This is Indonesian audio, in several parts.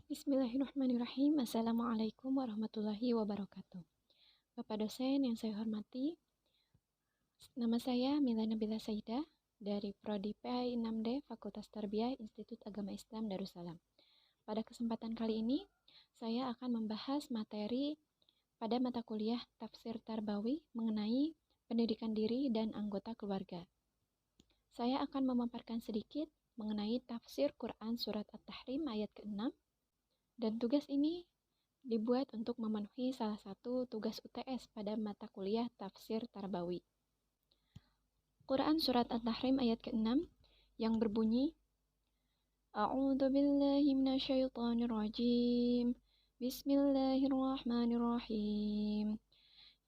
Bismillahirrahmanirrahim. Assalamualaikum warahmatullahi wabarakatuh. Bapak dosen yang saya hormati, nama saya Mila Nabila Saidah dari Prodi PAI 6D Fakultas Tarbiyah Institut Agama Islam Darussalam. Pada kesempatan kali ini, saya akan membahas materi pada mata kuliah Tafsir Tarbawi mengenai pendidikan diri dan anggota keluarga. Saya akan memaparkan sedikit mengenai tafsir Quran Surat At-Tahrim ayat ke-6. Dan tugas ini dibuat untuk memenuhi salah satu tugas UTS pada mata kuliah Tafsir Tarbawi. Quran Surat At-Tahrim ayat ke-6 yang berbunyi, A'udzu billahi minasyaitonir rajim. Bismillahirrahmanirrahim.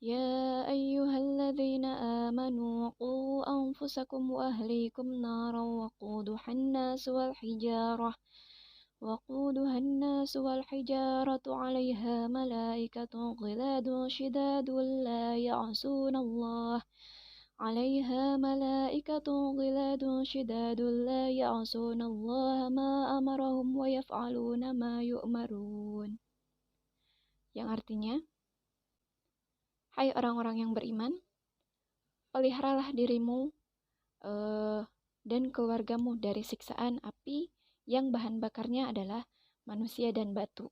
Ya ayyuhalladzina amanu qu anfusakum wa ahlikum naran waquduhan nas wal hijarah وقودها الناس والحجارة عليها ملائكة غلاد شداد لا يعصون الله ما أمرهم ويفعلون ما يؤمرون. Yang artinya, hai orang-orang yang beriman, peliharalah dirimu dan keluargamu dari siksaan api yang bahan bakarnya adalah manusia dan batu.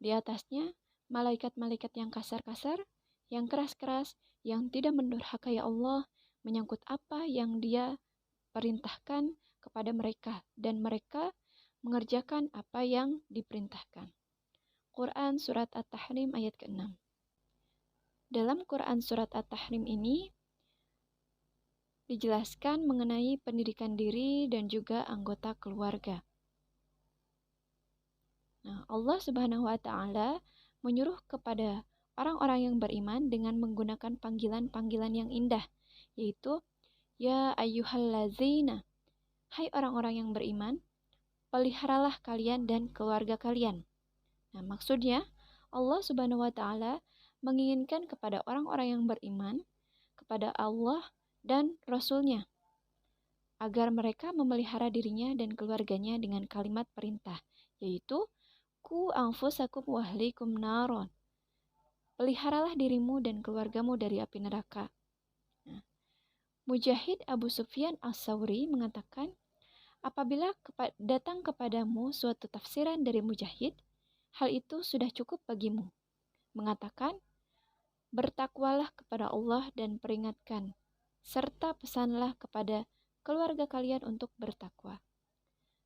Di atasnya, malaikat-malaikat yang kasar-kasar, yang keras-keras, yang tidak mendurhakai Allah, menyangkut apa yang Dia perintahkan kepada mereka, dan mereka mengerjakan apa yang diperintahkan. Quran Surat At-Tahrim ayat ke-6. Dalam Quran Surat At-Tahrim ini, dijelaskan mengenai pendidikan diri dan juga anggota keluarga. Nah, Allah Subhanahu wa Ta'ala menyuruh kepada orang-orang yang beriman dengan menggunakan panggilan-panggilan yang indah, yaitu Ya ayyuhallazina, hai orang-orang yang beriman, peliharalah kalian dan keluarga kalian. Nah, maksudnya Allah Subhanahu wa Ta'ala menginginkan kepada orang-orang yang beriman kepada Allah dan Rasul-Nya agar mereka memelihara dirinya dan keluarganya dengan kalimat perintah, yaitu Ku anfusakum wa ahlikum naron. Peliharalah dirimu dan keluargamu dari api neraka. Nah, Mujahid Abu Sufyan As-Sawri mengatakan, apabila datang kepadamu suatu tafsiran dari Mujahid, hal itu sudah cukup bagimu. Mengatakan, bertakwalah kepada Allah dan peringatkan, serta pesanlah kepada keluarga kalian untuk bertakwa.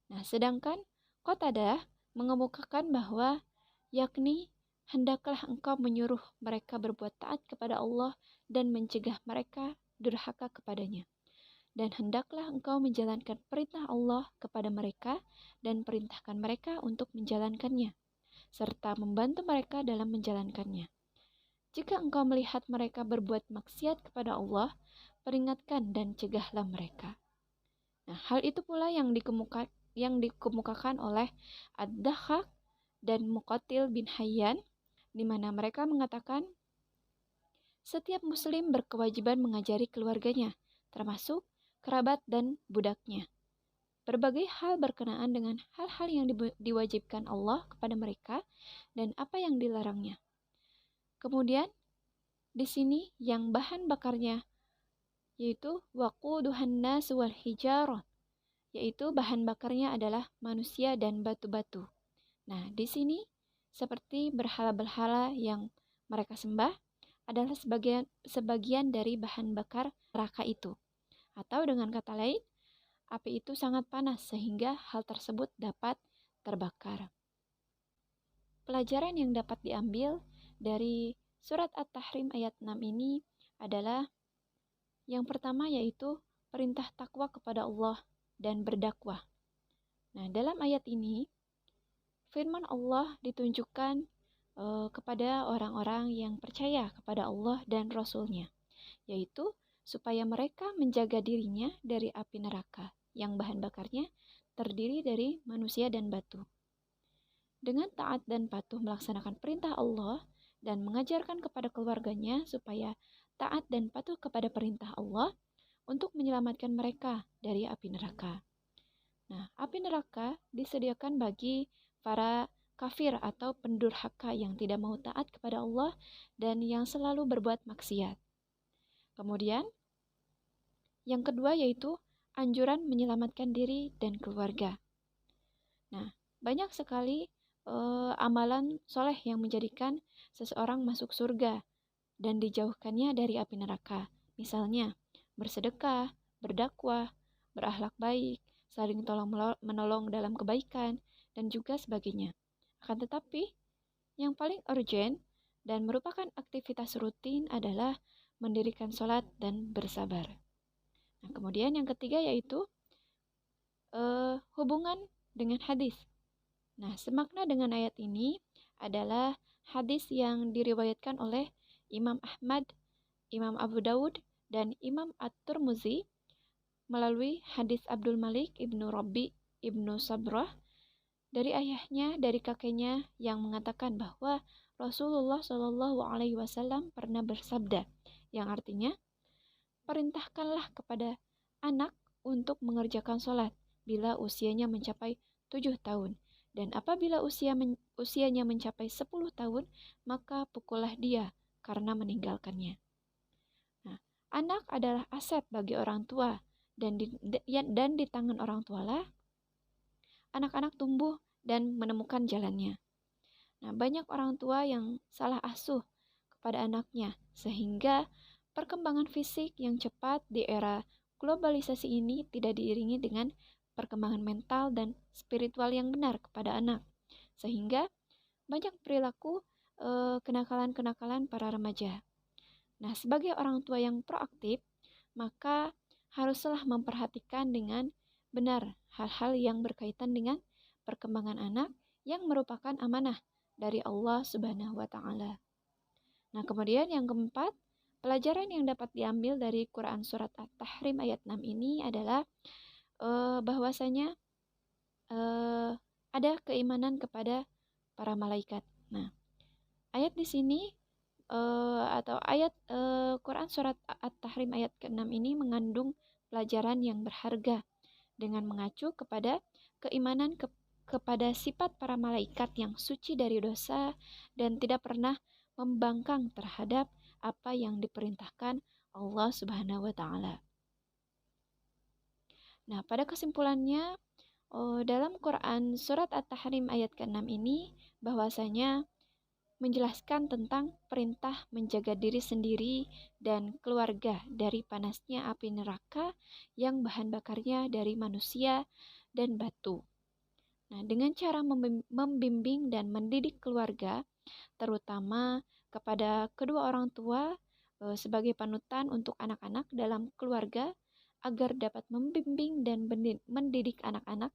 Nah, sedangkan Qatadah mengemukakan bahwa yakni hendaklah engkau menyuruh mereka berbuat taat kepada Allah dan mencegah mereka durhaka kepadanya. Dan hendaklah engkau menjalankan perintah Allah kepada mereka dan perintahkan mereka untuk menjalankannya, serta membantu mereka dalam menjalankannya. Jika engkau melihat mereka berbuat maksiat kepada Allah, peringatkan dan cegahlah mereka. Nah, hal itu pula yang dikemukakan oleh Ad-Dahhak dan Muqatil bin Hayyan, di mana mereka mengatakan, setiap muslim berkewajiban mengajari keluarganya, termasuk kerabat dan budaknya, berbagai hal berkenaan dengan hal-hal yang diwajibkan Allah kepada mereka dan apa yang dilarangnya. Kemudian, di sini yang bahan bakarnya yaitu waquduhan nas wal hijarah, yaitu bahan bakarnya adalah manusia dan batu-batu. Nah, di sini seperti berhala-berhala yang mereka sembah adalah sebagian dari bahan bakar neraka itu. Atau dengan kata lain, api itu sangat panas sehingga hal tersebut dapat terbakar. Pelajaran yang dapat diambil dari surat At-Tahrim ayat 6 ini adalah yang pertama yaitu perintah takwa kepada Allah dan berdakwah. Nah, dalam ayat ini firman Allah ditunjukkan kepada orang-orang yang percaya kepada Allah dan Rasul-Nya, yaitu supaya mereka menjaga dirinya dari api neraka yang bahan bakarnya terdiri dari manusia dan batu. Dengan taat dan patuh melaksanakan perintah Allah dan mengajarkan kepada keluarganya supaya taat dan patuh kepada perintah Allah untuk menyelamatkan mereka dari api neraka. Nah, api neraka disediakan bagi para kafir atau pendurhaka yang tidak mau taat kepada Allah dan yang selalu berbuat maksiat. Kemudian, yang kedua yaitu anjuran menyelamatkan diri dan keluarga. Nah, banyak sekali amalan soleh yang menjadikan seseorang masuk surga dan dijauhkannya dari api neraka. Misalnya, bersedekah, berdakwah, berakhlak baik, saling tolong-menolong dalam kebaikan, dan juga sebagainya. Akan tetapi, yang paling urgent dan merupakan aktivitas rutin adalah mendirikan sholat dan bersabar. Nah, kemudian yang ketiga yaitu hubungan dengan hadis. Nah, semakna dengan ayat ini adalah hadis yang diriwayatkan oleh Imam Ahmad, Imam Abu Dawud, dan Imam At-Tirmidzi melalui hadis Abdul Malik ibnu Rabi ibnu Sabrah dari ayahnya, dari kakeknya yang mengatakan bahwa Rasulullah Shallallahu Alaihi Wasallam pernah bersabda, yang artinya, perintahkanlah kepada anak untuk mengerjakan sholat bila usianya mencapai 7 tahun. Dan apabila usianya mencapai 10 tahun, maka pukullah dia karena meninggalkannya. Nah, anak adalah aset bagi orang tua dan di tangan orang tualah anak-anak tumbuh dan menemukan jalannya. Nah, banyak orang tua yang salah asuh kepada anaknya sehingga perkembangan fisik yang cepat di era globalisasi ini tidak diiringi dengan perkembangan mental dan spiritual yang benar kepada anak. Sehingga banyak perilaku kenakalan-kenakalan para remaja. Nah, sebagai orang tua yang proaktif, maka haruslah memperhatikan dengan benar hal-hal yang berkaitan dengan perkembangan anak yang merupakan amanah dari Allah Subhanahu wa taala. Nah, kemudian yang keempat, pelajaran yang dapat diambil dari Quran surat At-Tahrim ayat 6 ini adalah bahwasanya ada keimanan kepada para malaikat. Nah, ayat di sini atau ayat Quran surat At-Tahrim ayat ke-6 ini mengandung pelajaran yang berharga dengan mengacu kepada keimanan kepada sifat para malaikat yang suci dari dosa dan tidak pernah membangkang terhadap apa yang diperintahkan Allah Subhanahu wa taala. Nah, pada kesimpulannya dalam Quran surat At-Tahrim ayat ke-6 ini bahwasanya menjelaskan tentang perintah menjaga diri sendiri dan keluarga dari panasnya api neraka yang bahan bakarnya dari manusia dan batu. Nah, dengan cara membimbing dan mendidik keluarga, terutama kepada kedua orang tua sebagai panutan untuk anak-anak dalam keluarga, agar dapat membimbing dan mendidik anak-anak,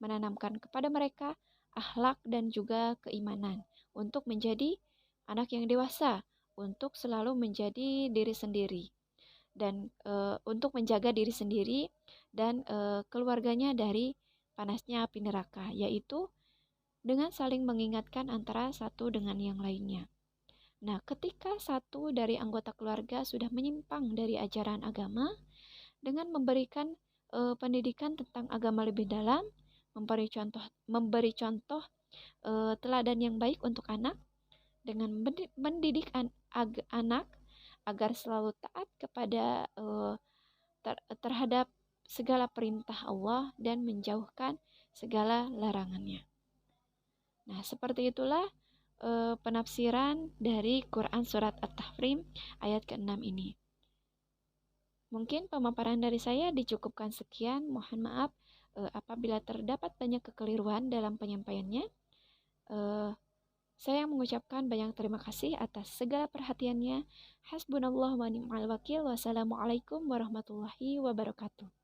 menanamkan kepada mereka akhlak dan juga keimanan untuk menjadi anak yang dewasa, untuk selalu menjadi diri sendiri dan untuk menjaga diri sendiri dan keluarganya dari panasnya api neraka, yaitu dengan saling mengingatkan antara satu dengan yang lainnya. Nah, ketika satu dari anggota keluarga sudah menyimpang dari ajaran agama, dengan memberikan pendidikan tentang agama lebih dalam, memberi contoh teladan yang baik untuk anak, dengan mendidik anak agar selalu taat kepada terhadap segala perintah Allah dan menjauhkan segala larangannya. Nah, seperti itulah penafsiran dari Quran surat At-Tahrim ayat ke-6 ini. Mungkin pemaparan dari saya dicukupkan sekian. Mohon maaf apabila terdapat banyak kekeliruan dalam penyampaiannya. Saya mengucapkan banyak terima kasih atas segala perhatiannya. Hasbunallah wa ni'mal wakil. Wassalamualaikum warahmatullahi wabarakatuh.